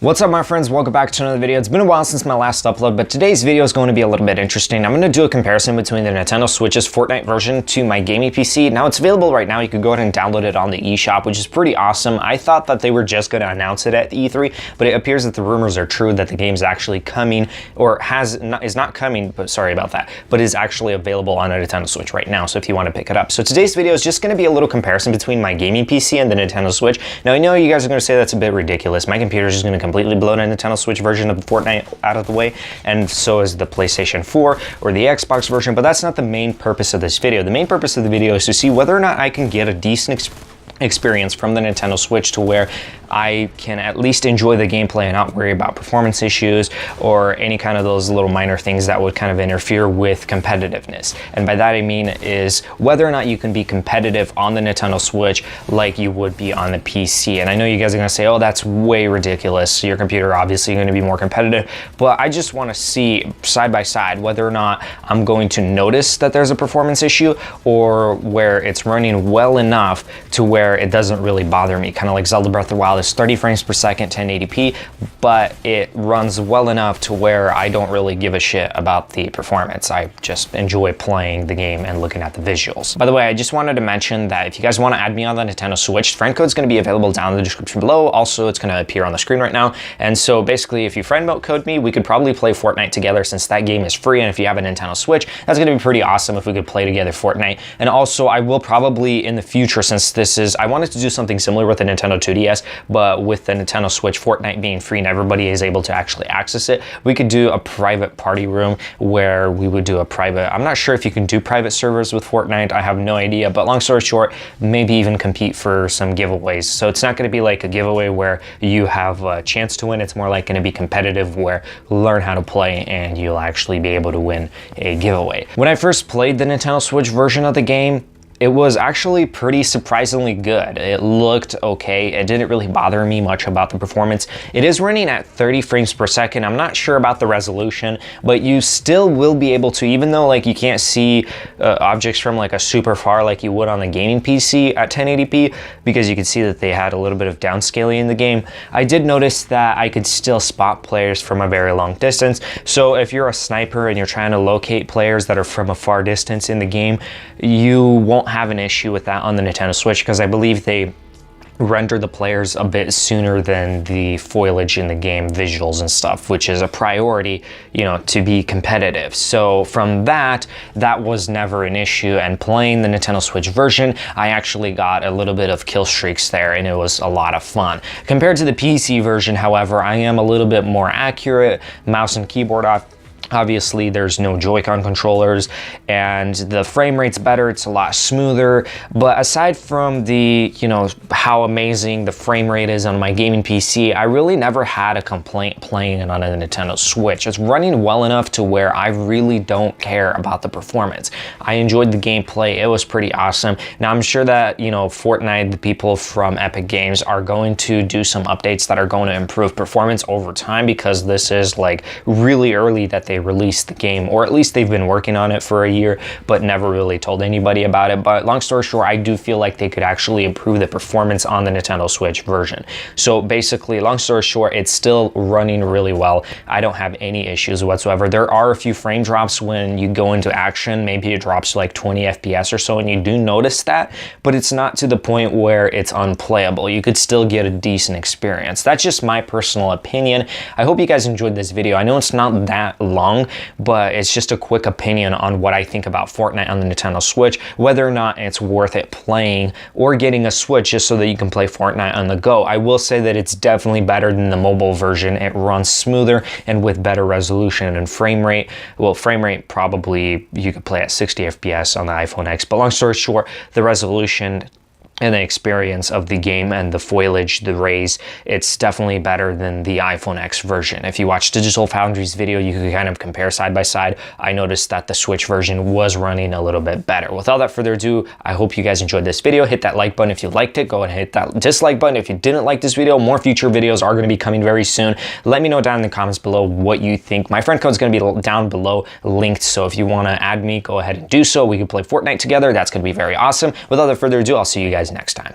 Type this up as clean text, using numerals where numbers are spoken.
What's up my friends, welcome back to another video. It's been a while since my last upload, but today's video is going to be a little bit interesting. I'm going to do a comparison between the Nintendo Switch's Fortnite version to my gaming PC. Now it's available right now, you can go ahead and download it on the eShop, which is pretty awesome. I thought that they were just going to announce it at E3, but it appears that the rumors are true that the game's actually coming, or is not coming, but sorry about that, but is actually available on a Nintendo Switch right now, so if you want to pick it up. So today's video is just going to be a little comparison between my gaming PC and the Nintendo Switch. Now I know you guys are going to say that's a bit ridiculous. My computer is just going to completely blow the Nintendo Switch version of Fortnite out of the way, and so is the PlayStation 4 or the Xbox version, but that's not the main purpose of this video. The main purpose of the video is to see whether or not I can get a decent experience from the Nintendo Switch to where I can at least enjoy the gameplay and not worry about performance issues or any kind of those little minor things that would kind of interfere with competitiveness. And by that I mean is whether or not you can be competitive on the Nintendo Switch like you would be on the PC. And I know you guys are gonna say, oh, that's way ridiculous. Your computer obviously gonna be more competitive, but I just wanna see side by side whether or not I'm going to notice that there's a performance issue or where it's running well enough to where it doesn't really bother me. Kind of like Zelda Breath of the Wild is 30 frames per second, 1080p, but it runs well enough to where I don't really give a shit about the performance. I just enjoy playing the game and looking at the visuals. By the way, I just wanted to mention that if you guys want to add me on the Nintendo Switch, friend code is going to be available down in the description below. Also, it's going to appear on the screen right now. And so basically, if you friend code me, we could probably play Fortnite together since that game is free. And if you have a Nintendo Switch, that's going to be pretty awesome if we could play together Fortnite. And also, I will probably in the future, since this is, I wanted to do something similar with the Nintendo 2DS, but with the Nintendo Switch, Fortnite being free and everybody is able to actually access it, we could do a private party room where we would do a private, I'm not sure if you can do private servers with Fortnite, I have no idea, but long story short, maybe even compete for some giveaways. So it's not going to be like a giveaway where you have a chance to win, it's more like going to be competitive where learn how to play and you'll actually be able to win a giveaway. When I first played the Nintendo Switch version of the game, it was actually pretty surprisingly good. It looked okay. It didn't really bother me much about the performance. It is running at 30 frames per second. I'm not sure about the resolution, but you still will be able to, even though like you can't see objects from like a super far like you would on the gaming PC at 1080p, because you can see that they had a little bit of downscaling in the game. I did notice that I could still spot players from a very long distance. So if you're a sniper and you're trying to locate players that are from a far distance in the game, you won't have an issue with that on the Nintendo Switch, because I believe they render the players a bit sooner than the foliage in the game visuals and stuff, which is a priority, you know, to be competitive. So from that was never an issue, and playing the Nintendo Switch version, I actually got a little bit of kill streaks there and it was a lot of fun. Compared to the PC version, however, I am a little bit more accurate. Mouse and keyboard obviously there's no Joy-Con controllers and the frame rate's better, it's a lot smoother, but aside from the, you know, how amazing the frame rate is on my gaming PC, I really never had a complaint playing it on a Nintendo Switch. It's running well enough to where I really don't care about the performance. I enjoyed the gameplay, it was pretty awesome. Now I'm sure that, you know, Fortnite, the people from Epic Games are going to do some updates that are going to improve performance over time, because this is like really early that they released the game, or at least they've been working on it for a year but never really told anybody about it. But long story short, I do feel like they could actually improve the performance on the Nintendo Switch version. So basically, long story short, it's still running really well. I don't have any issues whatsoever. There are a few frame drops when you go into action, maybe it drops to like 20 FPS or so, and you do notice that, but it's not to the point where it's unplayable. You could still get a decent experience. That's just my personal opinion. I hope you guys enjoyed this video. I know it's not that long, but it's just a quick opinion on what I think about Fortnite on the Nintendo Switch, whether or not it's worth it playing or getting a Switch just so that you can play Fortnite on the go. I will say that it's definitely better than the mobile version. It runs smoother and with better resolution and frame rate. Well, frame rate probably you could play at 60 FPS on the iPhone X, but long story short, the resolution and the experience of the game and the foliage, the rays, it's definitely better than the iPhone X version. If you watch Digital Foundry's video, you can kind of compare side by side. I noticed that the Switch version was running a little bit better. Without that further ado, I hope you guys enjoyed this video. Hit that like button if you liked it. Go ahead and hit that dislike button if you didn't like this video. More future videos are going to be coming very soon. Let me know down in the comments below what you think. My friend code is going to be down below linked, so if you want to add me, go ahead and do so. We can play Fortnite together. That's going to be very awesome. Without further ado, I'll see you guys next time.